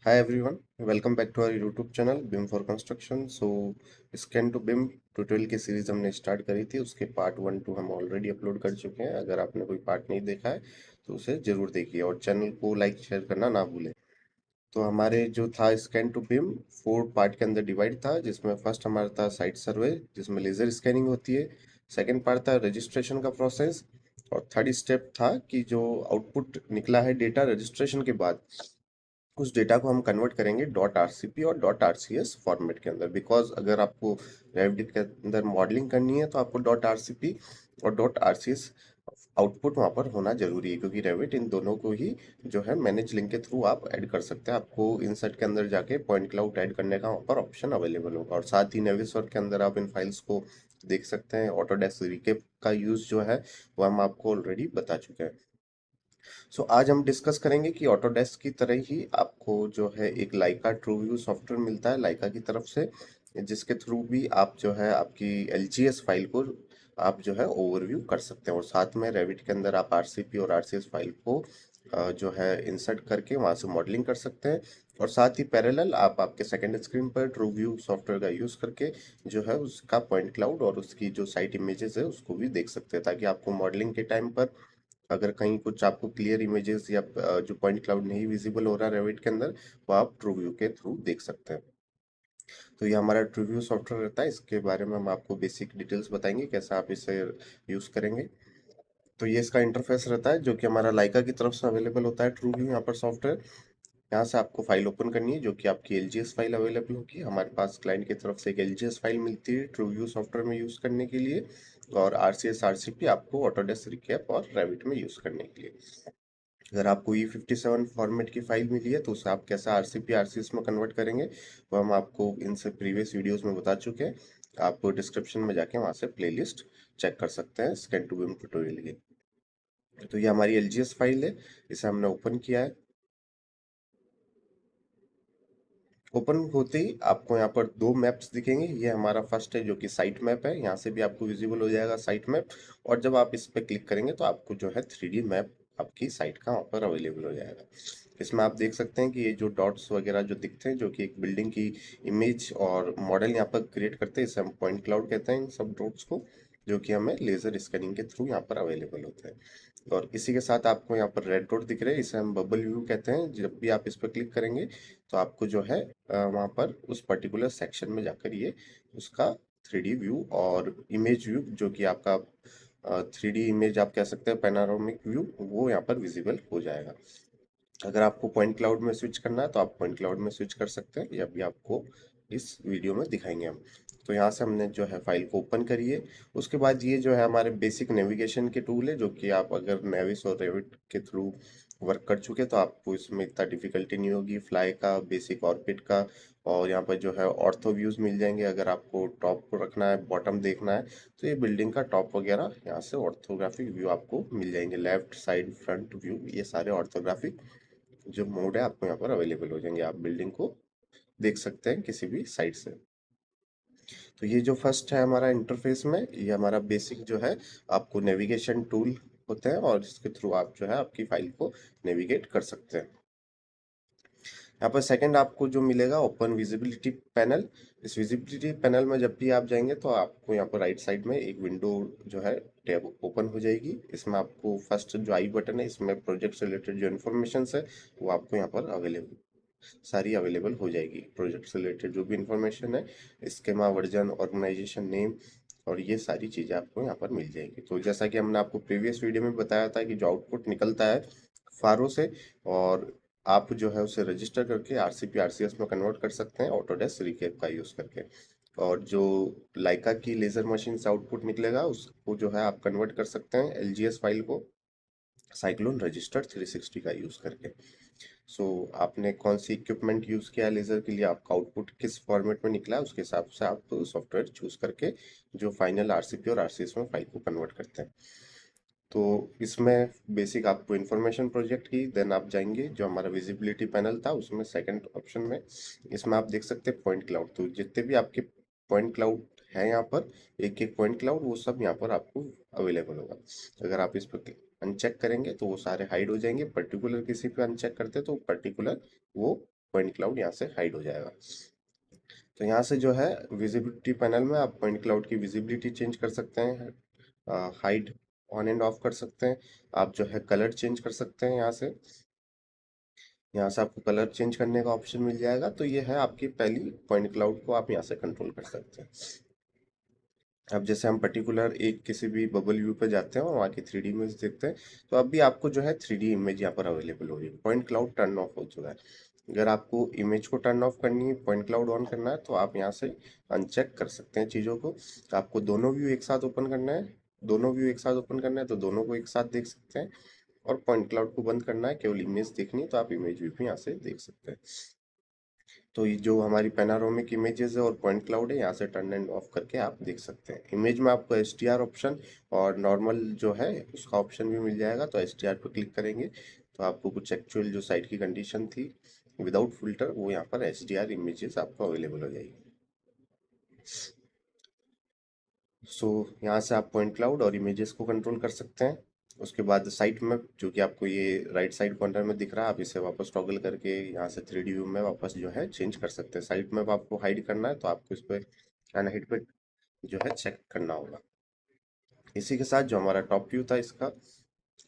Hi everyone, welcome back to our YouTube channel BIM for Construction. Scan to BIM tutorial की series हमने start करी थी, उसके part 1 2 हम ऑलरेडी अपलोड कर चुके हैं। अगर आपने कोई पार्ट नहीं देखा है तो उसे जरूर देखिए और चैनल को लाइक शेयर करना ना भूलें। तो हमारे जो था स्कैन टू बिम 4 पार्ट के अंदर डिवाइड था, जिसमें फर्स्ट हमारा था साइट सर्वे जिसमें लेजर स्कैनिंग होती है। सेकंड पार्ट था रजिस्ट्रेशन का प्रोसेस। और थर्ड स्टेप था कि जो आउटपुट निकला है डेटा रजिस्ट्रेशन के बाद, उस डेटा को हम कन्वर्ट करेंगे डॉट आरसीपी और डॉट आरसीएस फॉर्मेट के अंदर। बिकॉज अगर आपको रेविट के अंदर मॉडलिंग करनी है तो आपको डॉट आरसीपी और डॉट आरसीएस आउटपुट वहां पर होना जरूरी है, क्योंकि रेविट इन दोनों को ही जो है मैनेज लिंक के थ्रू आप ऐड कर सकते हैं। आपको इंसर्ट के अंदर जाके पॉइंट क्लाउड ऐड करने का वहाँ पर ऑप्शन अवेलेबल होगा, और साथ ही नेविसोर के अंदर आप इन फाइल्स को देख सकते हैं। ऑटोडेस्क रिकेप का यूज जो है वो हम आपको ऑलरेडी बता चुके हैं। आज हम डिस्कस करेंगे कि ऑटोडेस्क की तरह ही आपको जो है एक लाइका ट्रू व्यू सॉफ्टवेयर मिलता है लाइका की तरफ से, जिसके थ्रू भी आप जो है आपकी एलजीएस फाइल को आप जो है ओवरव्यू कर सकते हैं। और साथ में रेविट के अंदर आप आरसीपी और आरसीएस फाइल को जो है इंसर्ट करके वहां से मॉडलिंग कर सकते हैं। और साथ ही पैरेलल आप आपके सेकंड स्क्रीन पर ट्रू व्यू सॉफ्टवेयर का यूज करके जो है उसका पॉइंट क्लाउड और उसकी जो साइट इमेजेस है उसको भी देख सकते हैं, ताकि आपको मॉडलिंग के टाइम पर अगर कहीं कुछ आपको क्लियर इमेजेस या जो पॉइंट क्लाउड नहीं विजिबल हो रहा है रेविट के अंदर, वो आप ट्रूव्यू के थ्रू देख सकते हैं। तो ये हमारा ट्रूव्यू सॉफ्टवेयर रहता है, इसके बारे में हम आपको बेसिक डिटेल्स बताएंगे कैसे आप इसे यूज करेंगे। तो ये इसका इंटरफेस रहता है जो कि हमारा लाइका की तरफ से अवेलेबल होता है ट्रूव्यू यहाँ पर सॉफ्टवेयर। यहाँ से आपको फाइल ओपन करनी है जो कि आपकी एलजीएस फाइल अवेलेबल होगी। हमारे पास क्लाइंट की तरफ से एक एलजीएस फाइल मिलती है ट्रूव्यू सॉफ्टवेयर में यूज करने के लिए, और आरसीएस आरसीपी आपको ऑटोडेस्क रिकैप और रेविट में यूज करने के लिए। अगर आपको E57 फॉर्मेट की फाइल मिली है तो उसे आप कैसे आरसीपी आरसीएस में कन्वर्ट करेंगे वो हम आपको इनसे प्रीवियस वीडियोस में बता चुके हैं। आप डिस्क्रिप्शन में जाके वहां से प्लेलिस्ट चेक कर सकते हैं स्कैन टू बिम ट्यूटोरियल की। तो ये हमारी एलजीएस फाइल है, इसे हमने ओपन किया है। ओपन होते ही आपको यहाँ पर दो मैप्स दिखेंगे। ये हमारा फर्स्ट है जो कि साइट मैप है, यहाँ से भी आपको विजिबल हो जाएगा साइट मैप। और जब आप इस पर क्लिक करेंगे तो आपको जो है 3D मैप आपकी साइट का वहाँ पर अवेलेबल हो जाएगा। इसमें आप देख सकते हैं कि ये जो डॉट्स वगैरह जो दिखते हैं जो कि एक बिल्डिंग की इमेज और मॉडल यहाँ पर क्रिएट करते हैं, इसे हम पॉइंट क्लाउड कहते हैं इन सब डॉट्स को, जो कि हमें लेजर स्कैनिंग के थ्रू यहाँ पर अवेलेबल होते हैं। और इसी के साथ आपको यहाँ पर रेड डॉट दिख रहे हैं, इसे हम बबल व्यू कहते हैं। जब भी आप इस पर क्लिक करेंगे तो आपको जो है वहाँ पर उस पर्टिकुलर सेक्शन में जाकर ये उसका 3D व्यू और इमेज व्यू जो कि आपका 3D इमेज आप कह सकते हैं पैनारोमिक व्यू, वो यहाँ पर विजिबल हो जाएगा। अगर आपको पॉइंट क्लाउड में स्विच करना है तो आप पॉइंट क्लाउड में स्विच कर सकते हैं, या भी आपको इस वीडियो में दिखाएंगे हम। तो यहाँ से हमने जो है फाइल को ओपन करिए। उसके बाद ये जो है हमारे बेसिक नेविगेशन के टूल है, जो कि आप अगर नेविस और रेविट के थ्रू वर्क कर चुके तो आपको इसमें इतना डिफिकल्टी नहीं होगी। फ्लाई का, बेसिक ऑर्बिट का, और यहाँ पर जो है ऑर्थो व्यूज मिल जाएंगे। अगर आपको टॉप को रखना है, बॉटम देखना है, तो ये बिल्डिंग का टॉप वगैरह यहाँ से ऑर्थोग्राफिक व्यू आपको मिल जाएंगे। लेफ्ट साइड, फ्रंट व्यू, ये सारे ऑर्थोग्राफिक जो मोड है आपको यहाँ पर अवेलेबल हो जाएंगे। आप बिल्डिंग को देख सकते हैं किसी भी साइड से। तो ये जो फर्स्ट है हमारा इंटरफेस में, ये हमारा बेसिक जो है आपको नेविगेशन टूल होते हैं, और इसके थ्रू आप जो है आपकी फाइल को नेविगेट कर सकते हैं। यहाँ पर सेकंड आपको जो मिलेगा ओपन विजिबिलिटी पैनल। इस विजिबिलिटी पैनल में जब भी आप जाएंगे तो आपको यहाँ पर राइट साइड में एक विंडो जो है टैब ओपन हो जाएगी। इसमें आपको फर्स्ट जो आई बटन है, इसमें प्रोजेक्ट से रिलेटेड जो इन्फॉर्मेशन है वो आपको यहाँ पर अवेलेबल सारी अवेलेबल हो जाएगी। प्रोजेक्ट से रिलेटेड जो भी इंफॉर्मेशन है, स्कीमा, वर्जन, ऑर्गेनाइजेशन नेम, और ये सारी चीजें आपको यहाँ पर मिल जाएगी। तो जैसा कि हमने आपको प्रीवियस वीडियो में बताया था कि जो आउटपुट निकलता है फारो से, और आप जो है उसे रजिस्टर करके आरसीपी आरसीएस में कन्वर्ट कर सकते हैं ऑटोडेस्क रिकैप का यूज करके। और जो लाइका की लेजर मशीन से आउटपुट निकलेगा उसको जो है आप कन्वर्ट कर सकते हैं एलजीएस फाइल को साइक्लोन रजिस्टर 360 का यूज करके। आपने कौन सी इक्विपमेंट यूज किया है लेजर के लिए, आपका आउटपुट किस फॉर्मेट में निकला है, उसके हिसाब से आप सॉफ्टवेयर चूज करके जो फाइनल आरसीपी और आरसीएस में फाइल को कन्वर्ट करते हैं। तो इसमें बेसिक आपको इन्फॉर्मेशन प्रोजेक्ट की, देन आप जाएंगे जो हमारा विजिबिलिटी पैनल था उसमें सेकंड ऑप्शन में, इसमें आप देख सकते हैं पॉइंट क्लाउड। तो जितने भी आपके पॉइंट क्लाउड है यहाँ पर, एक एक पॉइंट क्लाउड, वो सब यहाँ पर आपको अवेलेबल होगा। अगर आप इस पर अनचेक करेंगे तो वो सारे हाइड हो जाएंगे। पर्टिकुलर किसी पे अनचेक करते हैं तो पर्टिकुलर वो पॉइंट क्लाउड यहाँ से हाइड हो जाएगा। तो यहाँ से जो है विजिबिलिटी पैनल में आप पॉइंट क्लाउड की विजिबिलिटी चेंज कर सकते हैं, हाइड ऑन एंड ऑफ कर सकते हैं। आप जो है कलर चेंज कर सकते हैं यहाँ से आपको कलर चेंज करने का ऑप्शन मिल जाएगा। तो ये है आपकी पहली पॉइंट क्लाउड को आप यहाँ से कंट्रोल कर सकते हैं। अब जैसे हम पर्टिकुलर एक किसी भी बबल व्यू पे जाते हैं और वहाँ की 3D इमेज देखते हैं, तो अब भी आपको जो है 3D इमेज यहाँ पर अवेलेबल होगी। पॉइंट क्लाउड टर्न ऑफ हो चुका है। अगर आपको इमेज को टर्न ऑफ करनी है, पॉइंट क्लाउड ऑन करना है, तो आप यहाँ से अनचेक कर सकते हैं चीज़ों को। तो आपको दोनों व्यू एक साथ ओपन करना है, दोनों व्यू एक साथ ओपन करना है तो दोनों को एक साथ देख सकते हैं। और पॉइंट क्लाउड को बंद करना है, केवल इमेज देखनी है, तो आप इमेज व्यू भी यहाँ से देख सकते हैं। तो ये जो हमारी पैनारोमिक इमेजेस है और पॉइंट क्लाउड है, यहाँ से टर्न एंड ऑफ करके आप देख सकते हैं। इमेज में आपको HDR ऑप्शन और नॉर्मल जो है उसका ऑप्शन भी मिल जाएगा। तो HDR पर क्लिक करेंगे तो आपको कुछ एक्चुअल जो साइट की कंडीशन थी विदाउट फिल्टर, वो यहाँ पर HDR इमेजेस आपको अवेलेबल हो जाएगी। सो यहाँ से आप पॉइंट क्लाउड और इमेजेस को कंट्रोल कर सकते हैं। उसके बाद साइट मैप, जो कि आपको ये राइट साइड कॉर्नर में दिख रहा है, आप इसे वापस टॉगल करके यहाँ से 3D व्यू में वापस जो है चेंज कर सकते हैं। साइट मैप आपको हाइड करना है तो आपको इस पर अनहाइड पे जो है चेक करना होगा। इसी के साथ जो हमारा टॉप व्यू था इसका,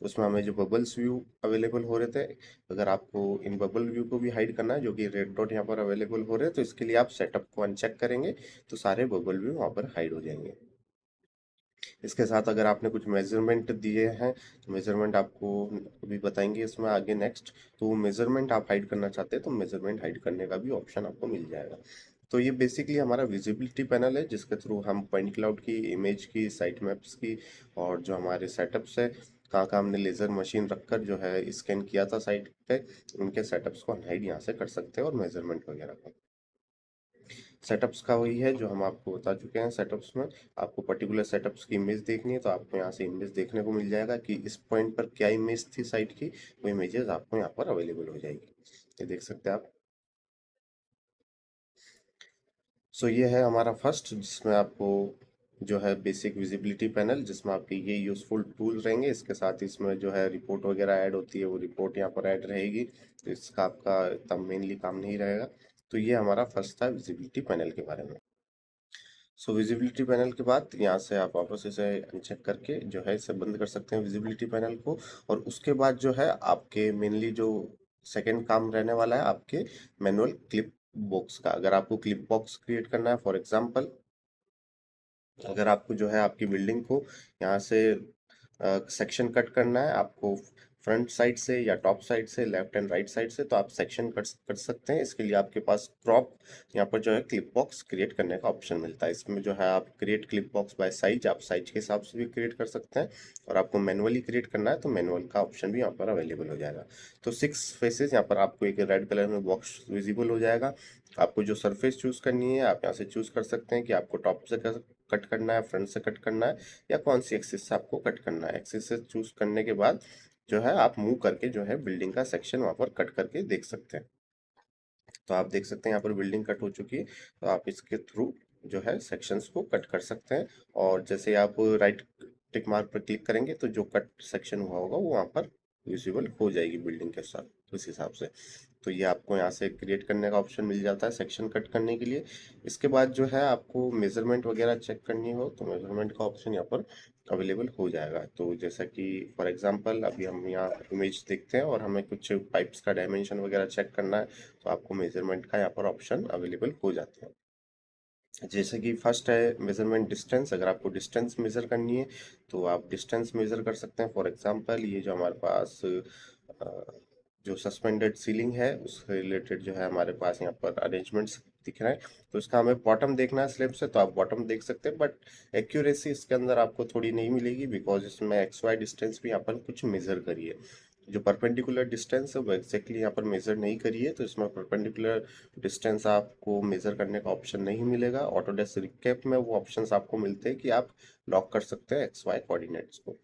उसमें हमें जो बबल्स व्यू अवेलेबल हो रहे थे, अगर आपको इन बबल व्यू को भी हाइड करना है, जो कि रेड डॉट यहाँ पर अवेलेबल हो रहे हैं, तो इसके लिए आप सेटअप को अनचेक करेंगे तो सारे बबल व्यू वहाँ पर हाइड हो जाएंगे। इसके साथ अगर आपने कुछ मेजरमेंट दिए हैं तो मेजरमेंट आपको अभी बताएंगे इसमें आगे नेक्स्ट। तो वो मेजरमेंट आप हाइड करना चाहते हैं तो मेजरमेंट हाइड करने का भी ऑप्शन आपको मिल जाएगा। तो ये बेसिकली हमारा विजिबिलिटी पैनल है, जिसके थ्रू हम पॉइंट क्लाउड की, इमेज की, साइट मैप्स की और जो हमारे सेटअप्स है, कहाँ कहाँ हमने लेजर मशीन रखकर जो है स्कैन किया था साइट पे, उनके सेटअप्स को हाइड यहाँ से कर सकते हैं और मेजरमेंट वगैरह को। सेटअप्स का वही है जो हम आपको बता चुके हैं। सेटअप्स में आपको पर्टिकुलर सेटअप्स की इमेज देखनी है तो आपको यहाँ से इमेज देखने को मिल जाएगा कि इस पॉइंट पर क्या इमेज थी साइट की, वो इमेजेस आपको यहाँ पर अवेलेबल हो जाएगी। ये देख सकते हैं आप। सो ये है हमारा फर्स्ट, जिसमें आपको जो है बेसिक विजिबिलिटी पैनल, जिसमें आपके ये यूजफुल टूल रहेंगे। इसके साथ इसमें जो है रिपोर्ट वगैरह ऐड होती है, वो रिपोर्ट यहाँ पर ऐड रहेगी, तो इसका आपका इतना मेनली काम नहीं रहेगा। तो ये हमारा फर्स्ट था विजिबिलिटी पैनल के बारे में। सो विजिबिलिटी पैनल के बाद यहाँ से आप वापस इसे अनचेक करके जो है इसे बंद कर सकते हैं विजिबिलिटी पैनल को। और उसके बाद जो है आपके मेनली जो सेकंड काम रहने वाला है आपके मैनुअल क्लिप बॉक्स का। अगर आपको क्लिप बॉक्स क्रिएट करना है, फॉर एग्जांपल अगर आपको जो है आपकी बिल्डिंग को यहाँ से सेक्शन कट करना है, आपको फ्रंट साइड से या टॉप साइड से, लेफ्ट एंड राइट साइड से, तो आप सेक्शन कट कर सकते हैं। इसके लिए आपके पास क्रॉप यहाँ पर जो है क्लिप बॉक्स क्रिएट करने का ऑप्शन मिलता है। इसमें जो है आप create clip box bye size, आप साइज के हिसाब से भी क्रिएट कर सकते हैं। और आपको मैनुअली क्रिएट करना है तो मैनुअल का ऑप्शन भी यहाँ पर अवेलेबल हो जाएगा। तो 6 फेसेस यहाँ पर आपको एक रेड कलर में बॉक्स विजिबल हो जाएगा। आपको जो सरफेस चूज करनी है आप यहाँ से चूज कर सकते हैं कि आपको टॉप से कट करना है, फ्रंट से कट करना है, या कौन सी एक्सिस से आपको कट करना है। एक्सिस से चूज करने के बाद जो है आप मूव करके जो है बिल्डिंग का सेक्शन वहां पर कट करके देख सकते हैं। तो आप देख सकते हैं यहाँ पर बिल्डिंग कट हो चुकी है, तो आप इसके थ्रू जो है सेक्शंस को कट कर सकते हैं। और जैसे आप राइट टिक मार्क पर क्लिक करेंगे तो जो कट सेक्शन हुआ होगा वो वहाँ पर विजिबल हो जाएगी बिल्डिंग के साथ उस हिसाब से। तो ये आपको यहाँ से क्रिएट करने का ऑप्शन मिल जाता है सेक्शन कट करने के लिए। इसके बाद जो है आपको मेजरमेंट वगैरह चेक करनी हो तो मेजरमेंट का ऑप्शन यहाँ पर अवेलेबल हो जाएगा। तो जैसा कि फॉर एग्जांपल अभी हम यहाँ इमेज देखते हैं और हमें कुछ पाइप्स का डायमेंशन वगैरह चेक करना है, तो आपको मेजरमेंट का यहाँ पर ऑप्शन अवेलेबल हो जाते हैं। जैसे कि फर्स्ट है मेजरमेंट डिस्टेंस। अगर आपको डिस्टेंस मेजर करनी है तो आप डिस्टेंस मेजर कर सकते हैं। फॉर एग्जांपल ये जो हमारे पास जो सस्पेंडेड सीलिंग है उससे रिलेटेड जो है हमारे पास यहाँ पर अरेंजमेंट्स दिख रहे हैं, तो इसका हमें बॉटम देखना है स्लैब से, तो आप बॉटम देख सकते हैं। बट एक्यूरेसी इसके अंदर आपको थोड़ी नहीं मिलेगी, बिकॉज इसमें एक्स वाई डिस्टेंस भी यहाँ पर कुछ मेजर करिए। जो परपेंडिकुलर डिस्टेंस है वो एग्जैक्टली यहाँ पर मेजर नहीं करिए, तो इसमें परपेंडिकुलर डिस्टेंस आपको मेजर करने का ऑप्शन नहीं मिलेगा। ऑटोडेस्क रिकैप में वो ऑप्शंस आपको मिलते हैं कि आप लॉक कर सकते हैं एक्स वाई कोऑर्डिनेट्स को।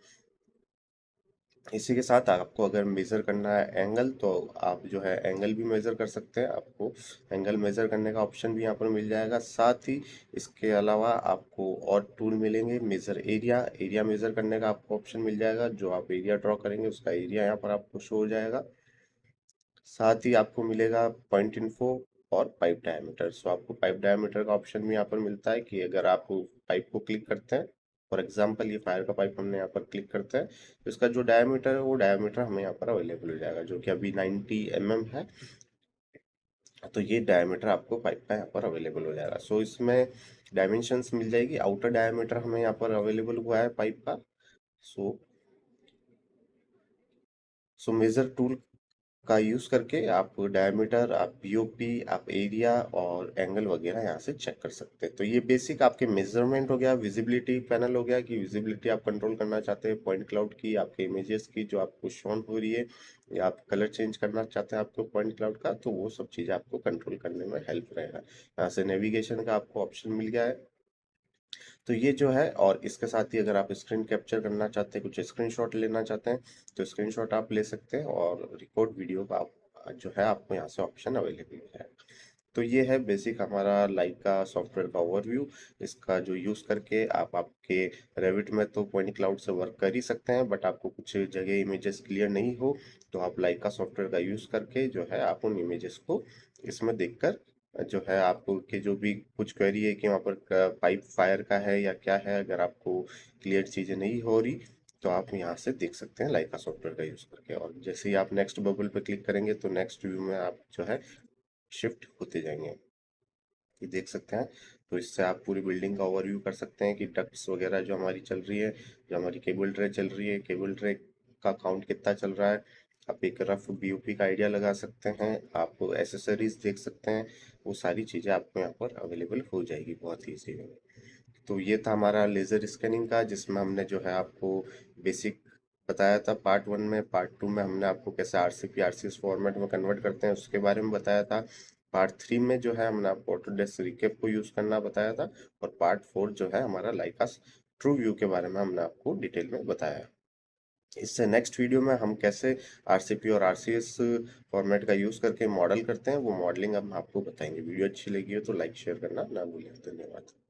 इसी के साथ आपको अगर मेजर करना है एंगल, तो आप जो है एंगल भी मेजर कर सकते हैं। आपको एंगल मेजर करने का ऑप्शन भी यहाँ पर मिल जाएगा। साथ ही इसके अलावा आपको और टूल मिलेंगे। मेजर एरिया, एरिया मेजर करने का आपको ऑप्शन मिल जाएगा। जो आप एरिया ड्रॉ करेंगे उसका एरिया यहाँ पर आपको शो हो जाएगा। साथ ही आपको मिलेगा पॉइंट इन्फो और पाइप डायमीटर। सो आपको पाइप डायमीटर का ऑप्शन भी यहाँ पर मिलता है कि अगर आप पाइप को क्लिक करते हैं, फॉर एग्जांपल ये फायर का पाइप हमने यहाँ पर क्लिक करते हैं, तो इसका जो डायमीटर है वो डायमीटर हमें यहाँ पर अवेलेबल हो जाएगा, जो कि अभी 90 mm है। तो ये डायमीटर आपको पाइप का यहाँ पर अवेलेबल हो जाएगा। सो इसमें डायमेंशंस मिल जाएगी। आउटर डायमीटर हमें यहाँ पर अवेलेबल हुआ है पाइप का। सो मेजर टूल का यूज करके आप डायमीटर, आप पीओपी, आप एरिया और एंगल वगैरह यहाँ से चेक कर सकते हैं। तो ये बेसिक आपके मेजरमेंट हो गया। विजिबिलिटी पैनल हो गया कि विजिबिलिटी आप कंट्रोल करना चाहते हैं पॉइंट क्लाउड की, आपके इमेजेस की जो आपको शोन हो रही है, या आप कलर चेंज करना चाहते हैं आपको पॉइंट क्लाउड का, तो वो सब चीजें आपको कंट्रोल करने में हेल्प रहेगा। यहाँ से नेविगेशन का आपको ऑप्शन मिल गया है। तो ये जो है, और इसके साथ ही अगर आप स्क्रीन कैप्चर करना चाहते हैं, कुछ स्क्रीनशॉट लेना चाहते हैं, तो स्क्रीनशॉट आप ले सकते हैं, और रिकॉर्ड वीडियो का आप जो है आपको यहाँ से ऑप्शन अवेलेबल है। तो ये है बेसिक हमारा लाइका सॉफ्टवेयर का ओवरव्यू। इसका जो यूज़ करके आप आपके रेविट में तो पॉइंट क्लाउड से वर्क कर ही सकते हैं, बट आपको कुछ जगह इमेजेस क्लियर नहीं हो, तो आप लाइका सॉफ्टवेयर का यूज़ करके जो है आप उन इमेजेस को इसमें देखकर जो है आपको के जो भी कुछ क्वेरी है कि वहाँ पर पाइप फायर का है या क्या है, अगर आपको क्लियर चीज़ें नहीं हो रही, तो आप यहाँ से देख सकते हैं लाइका सॉफ्टवेयर का यूज़ करके। और जैसे ही आप नेक्स्ट बबल पे क्लिक करेंगे तो नेक्स्ट व्यू में आप जो है शिफ्ट होते जाएंगे, ये देख सकते हैं। तो इससे आप पूरी बिल्डिंग का ओवरव्यू कर सकते हैं कि डक्ट्स वगैरह जो हमारी चल रही है, जो हमारी केबल ट्रे चल रही है, केबल ट्रे का काउंट कितना चल रहा है। आप एक रफ बीओपी का आइडिया लगा सकते हैं, आप एसेसरीज देख सकते हैं। वो सारी चीज़ें आपको यहाँ पर अवेलेबल हो जाएगी बहुत ही ईजी में। तो ये था हमारा लेज़र स्कैनिंग का, जिसमें हमने जो है आपको बेसिक बताया था पार्ट 1 में। पार्ट 2 में हमने आपको कैसे आरसीपी आरसीएस फॉर्मेट में कन्वर्ट करते हैं उसके बारे में बताया था। पार्ट 3 में जो है हमने आपको ऑटोडेस्क रिकेप को यूज़ करना बताया था। और पार्ट 4 जो है हमारा लाइकास ट्रू व्यू के बारे में हमने आपको डिटेल में बताया। इससे नेक्स्ट वीडियो में हम कैसे आरसीपी और आरसीएस फॉर्मेट का यूज़ करके मॉडल करते हैं, वो मॉडलिंग हम आपको बताएंगे। वीडियो अच्छी लगी हो तो लाइक शेयर करना ना भूलें। धन्यवाद।